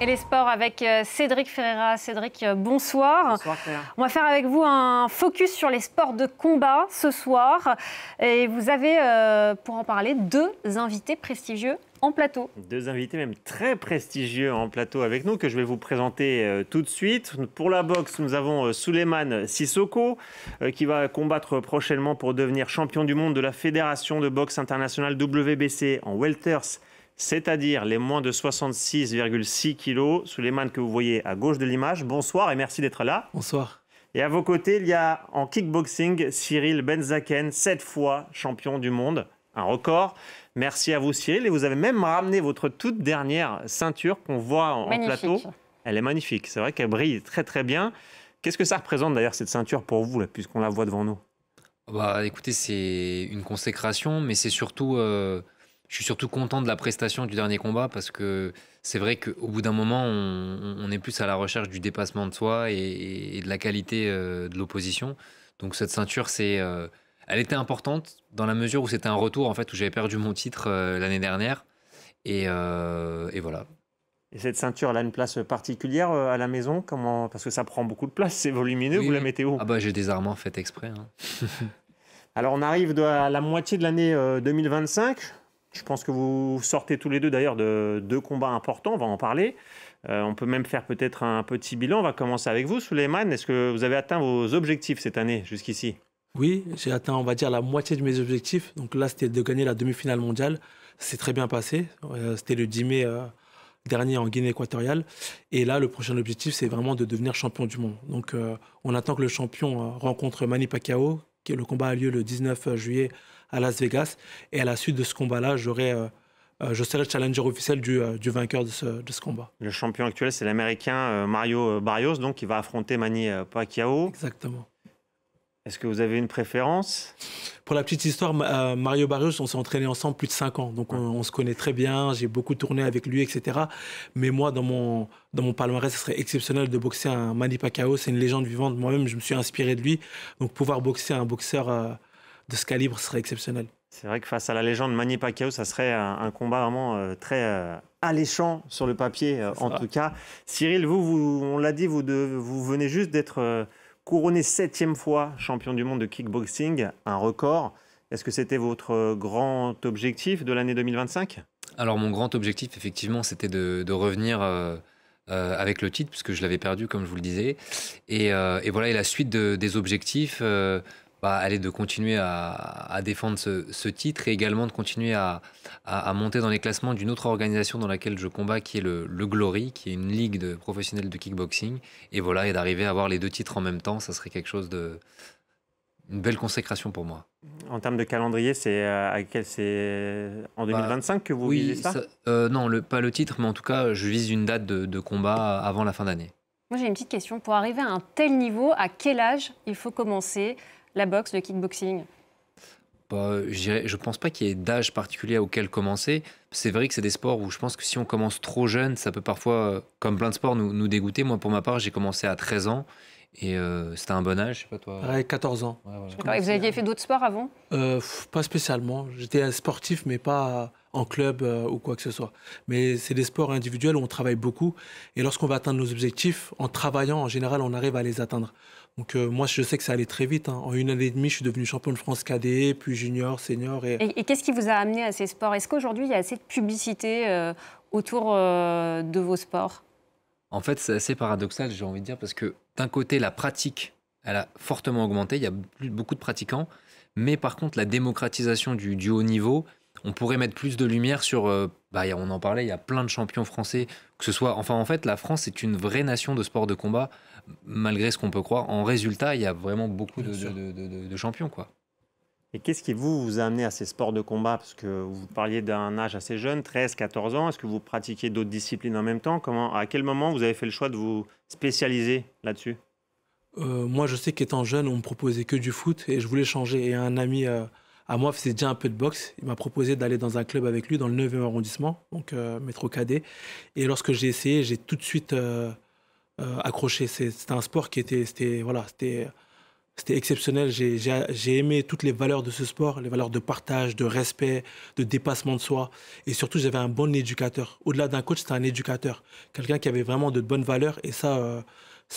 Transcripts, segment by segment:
Et les sports avec Cédric Ferreira. Cédric, bonsoir. Bonsoir Claire. On va faire avec vous un focus sur les sports de combat ce soir. Et vous avez, pour en parler, deux invités prestigieux en plateau. Deux invités même très prestigieux en plateau avec nous que je vais vous présenter tout de suite. Pour la boxe, nous avons Souleymane Sissoko qui va combattre prochainement pour devenir champion du monde de la Fédération de boxe internationale WBC en welters, c'est-à-dire les moins de 66,6 kg. Souleymane que vous voyez à gauche de l'image. Bonsoir et merci d'être là. Bonsoir. Et à vos côtés, il y a en kickboxing Cyril Benzaken, 7 fois champion du monde, un record. Merci à vous Cyril. Et vous avez même ramené votre toute dernière ceinture qu'on voit en plateau. Elle est magnifique, c'est vrai qu'elle brille très très bien. Qu'est-ce que ça représente d'ailleurs cette ceinture pour vous, puisqu'on la voit devant nous? Bah, écoutez, c'est une consécration, mais c'est surtout... je suis surtout content de la prestation du dernier combat parce que c'est vrai qu'au bout d'un moment, on est plus à la recherche du dépassement de soi et de la qualité de l'opposition. Donc cette ceinture, elle était importante dans la mesure où c'était un retour en fait, où j'avais perdu mon titre l'année dernière. Et voilà. Et cette ceinture, elle a une place particulière à la maison? Comment... Parce que ça prend beaucoup de place, c'est volumineux. Oui. Vous la mettez où? Ah bah, j'ai des armoires faites exprès. Hein. Alors on arrive à la moitié de l'année 2025. Je pense que vous sortez tous les deux d'ailleurs de deux combats importants, on va en parler. On peut même faire peut-être un petit bilan. On va commencer avec vous, Souleymane. Est-ce que vous avez atteint vos objectifs cette année jusqu'ici? Oui, j'ai atteint, on va dire, la moitié de mes objectifs. Donc là, c'était de gagner la demi-finale mondiale. C'est très bien passé. C'était le 10 mai dernier en Guinée équatoriale. Et là, le prochain objectif, c'est vraiment de devenir champion du monde. Donc on attend que le champion rencontre Manny Pacquiao. Le combat a lieu le 19 juillet à Las Vegas. Et à la suite de ce combat-là, je serai le challenger officiel du vainqueur de ce combat. Le champion actuel, c'est l'Américain Mario Barrios, donc, qui va affronter Manny Pacquiao. Exactement. Est-ce que vous avez une préférence? Pour la petite histoire, Mario Barrios, on s'est entraîné ensemble plus de 5 ans. Donc on se connaît très bien, j'ai beaucoup tourné avec lui, etc. Mais moi, dans mon palmarès, ce serait exceptionnel de boxer un Manny Pacquiao. C'est une légende vivante. Moi-même, je me suis inspiré de lui. Donc pouvoir boxer un boxeur de ce calibre serait exceptionnel. C'est vrai que face à la légende Manny Pacquiao, ça serait un combat vraiment très alléchant sur le papier, en tout cas. Cyril, on l'a dit, vous venez juste d'être couronné 7e fois champion du monde de kickboxing, un record. Est-ce que c'était votre grand objectif de l'année 2025? Alors mon grand objectif, effectivement, c'était de revenir avec le titre, puisque je l'avais perdu, comme je vous le disais. Et voilà, et la suite des objectifs... elle est de continuer à défendre ce titre et également de continuer à monter dans les classements d'une autre organisation dans laquelle je combats, qui est le Glory, qui est une ligue professionnelle de kickboxing. Et voilà, et d'arriver à avoir les deux titres en même temps, ça serait quelque chose une belle consécration pour moi. En termes de calendrier, c'est en 2025 que vous visez ça? Non, pas le titre, mais en tout cas, je vise une date de combat avant la fin d'année. Moi, j'ai une petite question. Pour arriver à un tel niveau, à quel âge il faut commencer la boxe, le kickboxing? Je pense pas qu'il y ait d'âge particulier auquel commencer. C'est vrai que c'est des sports où je pense que si on commence trop jeune, ça peut parfois, comme plein de sports, nous dégoûter. Moi, pour ma part, j'ai commencé à 13 ans et c'était un bon âge. Je sais pas toi. Ouais, 14 ans. Ouais, voilà. Et vous aviez fait d'autres sports avant? Pas spécialement. J'étais sportif, mais pas en club ou quoi que ce soit. Mais c'est des sports individuels où on travaille beaucoup. Et lorsqu'on va atteindre nos objectifs, en travaillant, en général, on arrive à les atteindre. Donc moi, je sais que ça allait très vite. Hein. En 1 année et demie, je suis devenu champion de France cadet, puis junior, senior. Et qu'est-ce qui vous a amené à ces sports? Est-ce qu'aujourd'hui, il y a assez de publicité autour de vos sports? En fait, c'est assez paradoxal, j'ai envie de dire, parce que d'un côté, la pratique, elle a fortement augmenté. Il y a beaucoup de pratiquants. Mais par contre, la démocratisation du haut niveau, on pourrait mettre plus de lumière sur... on en parlait, il y a plein de champions français. Que ce soit, en fait, la France est une vraie nation de sport de combat, malgré ce qu'on peut croire. En résultat, il y a vraiment beaucoup de champions, quoi. Et qu'est-ce qui vous a amené à ces sports de combat? Parce que vous parliez d'un âge assez jeune, 13, 14 ans. Est-ce que vous pratiquiez d'autres disciplines en même temps? À quel moment vous avez fait le choix de vous spécialiser là-dessus? Moi, je sais qu'étant jeune, on me proposait que du foot et je voulais changer. Et un ami à moi faisait déjà un peu de boxe. Il m'a proposé d'aller dans un club avec lui dans le 9e arrondissement, donc métro Cadet. Et lorsque j'ai essayé, j'ai tout de suite accroché. C'était un sport qui était C'était exceptionnel. J'ai aimé toutes les valeurs de ce sport, les valeurs de partage, de respect, de dépassement de soi. Et surtout, j'avais un bon éducateur. Au-delà d'un coach, c'était un éducateur. Quelqu'un qui avait vraiment de bonnes valeurs. Et ça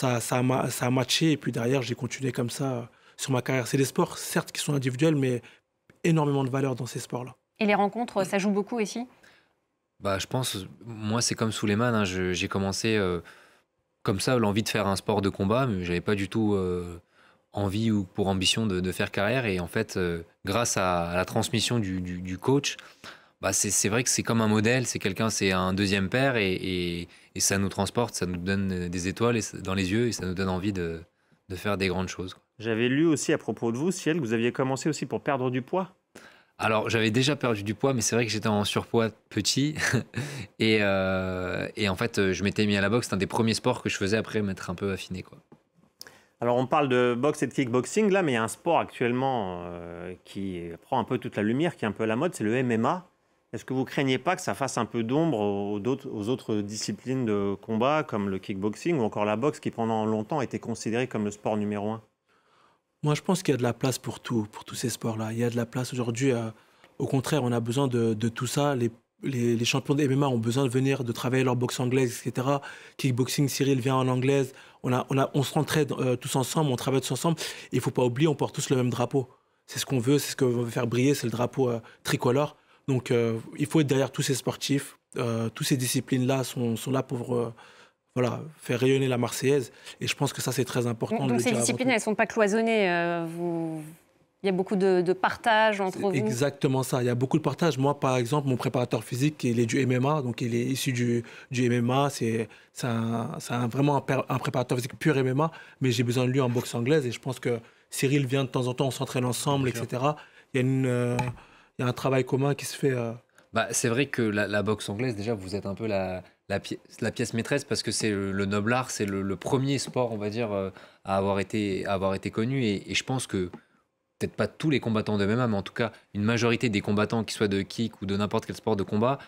a matché. Et puis derrière, j'ai continué comme ça sur ma carrière. C'est des sports, certes, qui sont individuels, mais énormément de valeurs dans ces sports-là. Et les rencontres, ça joue beaucoup ici? Bah, je pense, moi, c'est comme Souleymane, hein, j'ai commencé comme ça, l'envie de faire un sport de combat, mais j'avais pas du tout envie ou pour ambition de faire carrière. Et en fait, grâce à la transmission du coach, bah, c'est vrai que c'est comme un modèle, c'est un deuxième père et ça nous transporte, ça nous donne des étoiles dans les yeux et ça nous donne envie de faire des grandes choses. J'avais lu aussi à propos de vous, Ciel, que vous aviez commencé aussi pour perdre du poids. Alors, j'avais déjà perdu du poids, mais c'est vrai que j'étais en surpoids petit. et en fait, je m'étais mis à la boxe. C'est un des premiers sports que je faisais après m'être un peu affiné, quoi. Alors, on parle de boxe et de kickboxing, là, mais il y a un sport actuellement qui prend un peu toute la lumière, qui est un peu à la mode, c'est le MMA. Est-ce que vous craignez pas que ça fasse un peu d'ombre aux autres disciplines de combat, comme le kickboxing ou encore la boxe, qui pendant longtemps a été considérée comme le sport numéro 1? Moi, je pense qu'il y a de la place pour tous ces sports-là. Il y a de la place aujourd'hui. Au contraire, on a besoin de tout ça. Les champions de MMA ont besoin de venir, de travailler leur boxe anglaise, etc. Kickboxing, Cyril vient en anglaise. On se rentraide tous ensemble, on travaille tous ensemble. Et il ne faut pas oublier, on porte tous le même drapeau. C'est ce qu'on veut, c'est ce qu'on veut faire briller, c'est le drapeau tricolore. Donc, il faut être derrière tous ces sportifs. Toutes ces disciplines-là sont là pour... Voilà, faire rayonner la Marseillaise. Et je pense que ça, c'est très important. Donc ces disciplines, elles ne sont pas cloisonnées. Il y a beaucoup de partage entre vous. Exactement ça. Il y a beaucoup de partage. Moi, par exemple, mon préparateur physique, il est du MMA. Donc, il est issu du MMA. C'est vraiment un préparateur physique pur MMA. Mais j'ai besoin de lui en boxe anglaise. Et je pense que Cyril vient de temps en temps, on s'entraîne ensemble, etc. Il y a un travail commun qui se fait. Bah, c'est vrai que la boxe anglaise, déjà, vous êtes un peu la pièce maîtresse parce que c'est le noble art, c'est le premier sport, on va dire, à avoir été connu. Et je pense que, peut-être pas tous les combattants de MMA, mais en tout cas, une majorité des combattants, qu'ils soient de kick ou de n'importe quel sport de combat,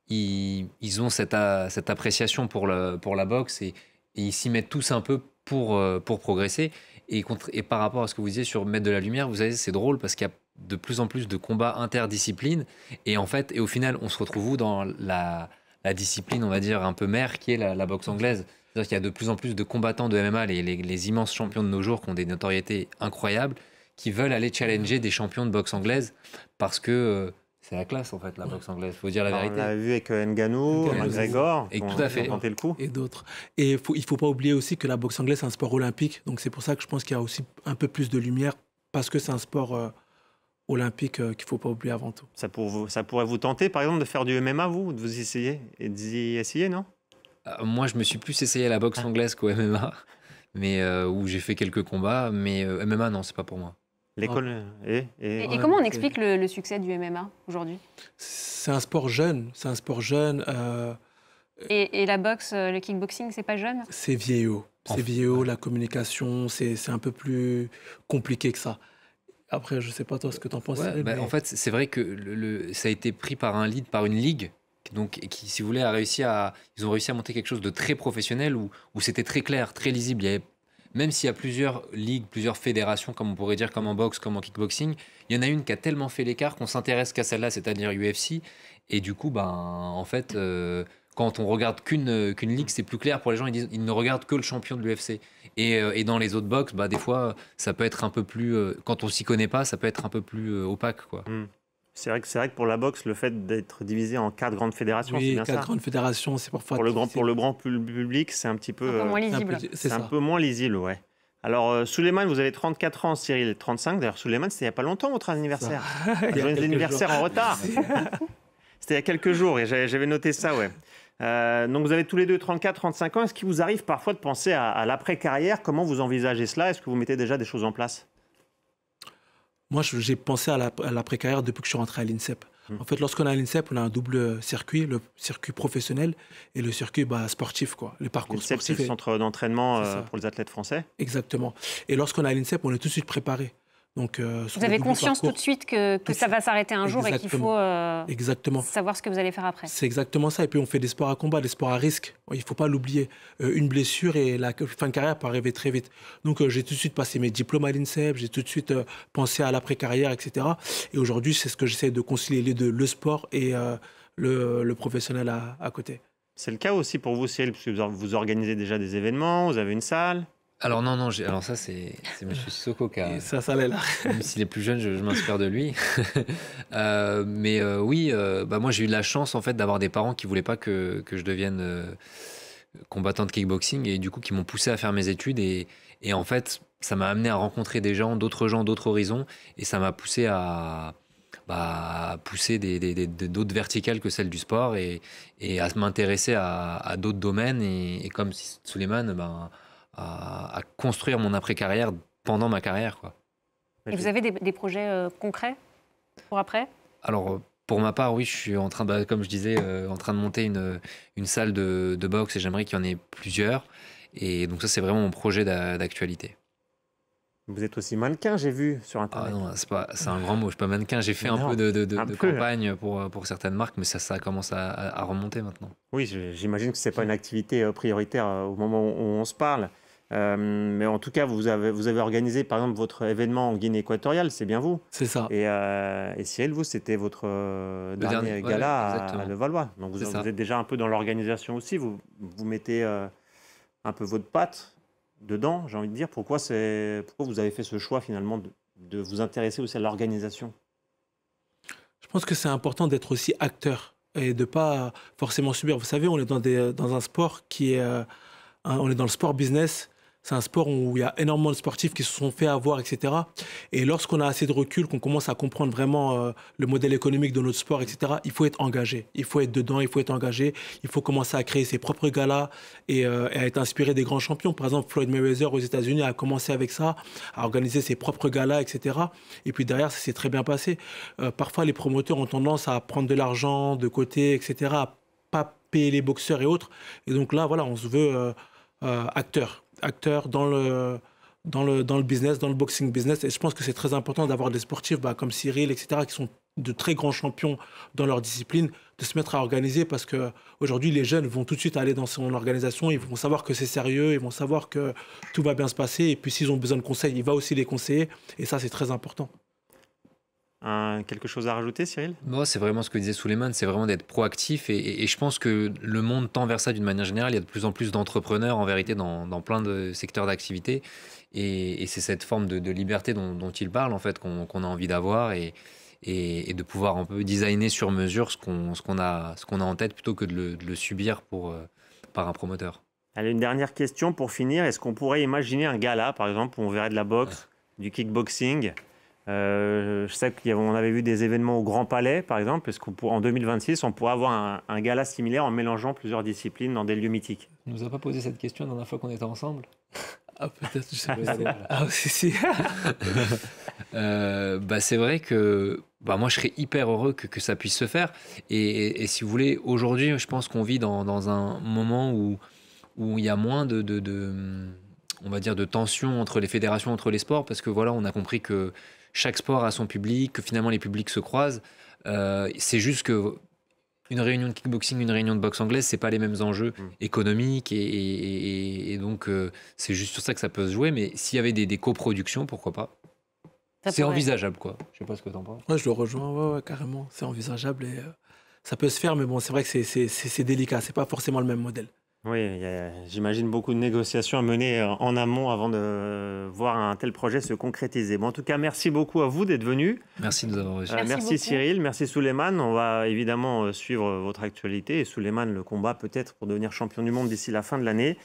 ils ont cette appréciation pour la boxe et ils s'y mettent tous un peu pour progresser. Et par rapport à ce que vous disiez sur mettre de la lumière, vous savez, c'est drôle parce qu'il y a de plus en plus de combats interdisciplines. Et en fait, et au final, on se retrouve où dans la discipline, on va dire, un peu mère, qui est la boxe anglaise. C'est-à-dire qu'il y a de plus en plus de combattants de MMA, les immenses champions de nos jours qui ont des notoriétés incroyables, qui veulent aller challenger des champions de boxe anglaise parce que c'est la classe, en fait, la boxe anglaise. Il faut dire la vérité. On l'a vu avec Ngannou, McGregor, et tout à fait. tenté le coup. Et d'autres. Et il faut pas oublier aussi que la boxe anglaise, c'est un sport olympique. Donc, c'est pour ça que je pense qu'il y a aussi un peu plus de lumière parce que c'est un sport... olympique qu'il ne faut pas oublier avant tout. Ça pourrait vous tenter, par exemple, de faire du MMA, vous, de vous essayer et d'y essayer, non? Moi, je me suis plus essayé à la boxe anglaise qu'au MMA, mais où j'ai fait quelques combats, mais MMA, non, c'est pas pour moi. L'école Et comment on explique le succès du MMA aujourd'hui? C'est un sport jeune. C'est un sport jeune. Et la boxe, le kickboxing, c'est pas jeune? C'est vieillot. C'est vieillot, la communication, c'est un peu plus compliqué que ça. Après, je ne sais pas toi ce que tu en penses. Ouais, mais... En fait, c'est vrai que ça a été pris par une ligue, donc, qui, si vous voulez, ils ont réussi à monter quelque chose de très professionnel où c'était très clair, très lisible. Même s'il y a plusieurs ligues, plusieurs fédérations, comme on pourrait dire, comme en boxe, comme en kickboxing, il y en a une qui a tellement fait l'écart qu'on s'intéresse qu'à celle-là, c'est-à-dire UFC. Et du coup, en fait, quand on regarde qu'une ligue, c'est plus clair pour les gens. Ils ne regardent que le champion de l'UFC. Et dans les autres box, des fois, ça peut être un peu plus... quand on s'y connaît pas, ça peut être un peu plus opaque, quoi. C'est vrai que pour la boxe, le fait d'être divisé en 4 grandes fédérations, oui, c'est bien 4 grandes fédérations, c'est parfois... Pour le grand public, c'est un petit peu... Un peu moins lisible. C'est un peu moins lisible, ouais. Alors, Souleymane, vous avez 34 ans, Cyril, 35. D'ailleurs, Souleymane, c'était il n'y a pas longtemps, votre anniversaire. Joyeux anniversaire en retard. C'était il y a quelques jours, et j'avais noté ça, ouais. Donc, vous avez tous les deux 34, 35 ans. Est-ce qu'il vous arrive parfois de penser à l'après-carrière? Comment vous envisagez cela? Est-ce que vous mettez déjà des choses en place? Moi, j'ai pensé à l'après-carrière depuis que je suis rentré à l'INSEP. En fait, lorsqu'on est à l'INSEP, on a un double circuit, le circuit professionnel et le circuit sportif, quoi. Le parcours sportif. C'est le centre d'entraînement pour les athlètes français. Exactement. Et lorsqu'on est à l'INSEP, on est tout de suite préparé. Donc, vous avez conscience tout de suite que ça va s'arrêter un jour et qu'il faut savoir ce que vous allez faire après. C'est exactement ça. Et puis on fait des sports à combat, des sports à risque. Il ne faut pas l'oublier. Une blessure et la fin de carrière peut arriver très vite. Donc j'ai tout de suite passé mes diplômes à l'INSEP, j'ai tout de suite pensé à l'après-carrière, etc. Et aujourd'hui, c'est ce que j'essaie de concilier les deux, le sport et le professionnel à côté. C'est le cas aussi pour vous, Cyril, parce que vous organisez déjà des événements, vous avez une salle. Alors non, alors ça c'est M. Sissoko qui a... Ça l'est là. Même s'il est plus jeune, je m'inspire de lui. Oui, moi j'ai eu de la chance en fait d'avoir des parents qui voulaient pas que je devienne combattant de kickboxing et du coup qui m'ont poussé à faire mes études et en fait ça m'a amené à rencontrer des gens, d'autres horizons et ça m'a poussé à pousser d'autres verticales que celles du sport et à m'intéresser à d'autres domaines et comme Souleymane, à construire mon après-carrière pendant ma carrière, quoi. Et vous avez des projets concrets pour après? Alors, pour ma part, oui, je suis en train, comme je disais, en train de monter une salle de boxe et j'aimerais qu'il y en ait plusieurs. Et donc ça, c'est vraiment mon projet d'actualité. Vous êtes aussi mannequin, j'ai vu sur Internet. Ah non, c'est un grand mot, je suis pas mannequin. J'ai fait un peu de campagne pour certaines marques, mais ça commence à remonter maintenant. Oui, j'imagine que ce n'est pas une activité prioritaire au moment où on se parle. Mais en tout cas, vous avez organisé par exemple votre événement en Guinée équatoriale, c'est bien vous? C'est ça. Et Cyril, vous, c'était votre dernier gala à Levallois. Donc vous êtes déjà un peu dans l'organisation aussi, vous mettez un peu votre patte dedans, j'ai envie de dire. Pourquoi vous avez fait ce choix finalement de vous intéresser aussi à l'organisation? Je pense que c'est important d'être aussi acteur et de ne pas forcément subir. Vous savez, on est dans un sport qui est... on est dans le sport business. C'est un sport où il y a énormément de sportifs qui se sont fait avoir, etc. Et lorsqu'on a assez de recul, qu'on commence à comprendre vraiment le modèle économique de notre sport, etc., il faut être engagé. Il faut être dedans, il faut être engagé. Il faut commencer à créer ses propres galas et à être inspiré des grands champions. Par exemple, Floyd Mayweather aux États-Unis a commencé avec ça, à organiser ses propres galas, etc. Et puis derrière, ça s'est très bien passé. Parfois, les promoteurs ont tendance à prendre de l'argent de côté, etc., à pas payer les boxeurs et autres. Et donc là, voilà, on se veut acteur dans le business, dans le boxing business. Et je pense que c'est très important d'avoir des sportifs comme Cyril, etc., qui sont de très grands champions dans leur discipline, de se mettre à organiser parce qu'aujourd'hui, les jeunes vont tout de suite aller dans son organisation, ils vont savoir que c'est sérieux, ils vont savoir que tout va bien se passer. Et puis, s'ils ont besoin de conseils, il va aussi les conseiller. Et ça, c'est très important. Quelque chose à rajouter, Cyril? Moi, c'est vraiment ce que disait Souleymane, c'est vraiment d'être proactif et je pense que le monde tend vers ça d'une manière générale. Il y a de plus en plus d'entrepreneurs en vérité dans plein de secteurs d'activité et c'est cette forme de liberté dont il parle en fait qu'on a envie d'avoir et de pouvoir un peu designer sur mesure ce qu'on a en tête plutôt que de le subir par un promoteur. Allez, une dernière question pour finir. Est-ce qu'on pourrait imaginer un gala, par exemple, où on verrait de la boxe, du kickboxing? Je sais qu'on avait vu des événements au Grand Palais, par exemple, parce qu'en 2026, on pourrait avoir un gala similaire en mélangeant plusieurs disciplines dans des lieux mythiques. On ne nous a pas posé cette question la dernière fois qu'on était ensemble? Ah, peut-être, je sais pas. Ah, si. C'est vrai que moi, je serais hyper heureux que ça puisse se faire. Et si vous voulez, aujourd'hui, je pense qu'on vit dans un moment où il y a moins on va dire, de tension entre les fédérations, entre les sports, parce que voilà, on a compris que chaque sport a son public, que finalement les publics se croisent. C'est juste que une réunion de kickboxing, une réunion de boxe anglaise, c'est pas les mêmes enjeux économiques et donc c'est juste sur ça que ça peut se jouer. Mais s'il y avait des coproductions, pourquoi pas? C'est envisageable, quoi. Je sais pas ce que t'en penses. Ouais, je le rejoins, ouais, carrément. C'est envisageable et ça peut se faire, mais bon, c'est vrai que c'est délicat. C'est pas forcément le même modèle. Oui, il y a, j'imagine, beaucoup de négociations à mener en amont avant de voir un tel projet se concrétiser. Bon, en tout cas, merci beaucoup à vous d'être venus. Merci de nous avoir reçus. Merci Cyril, merci Souleymane. On va évidemment suivre votre actualité et Souleymane, le combat peut-être pour devenir champion du monde d'ici la fin de l'année.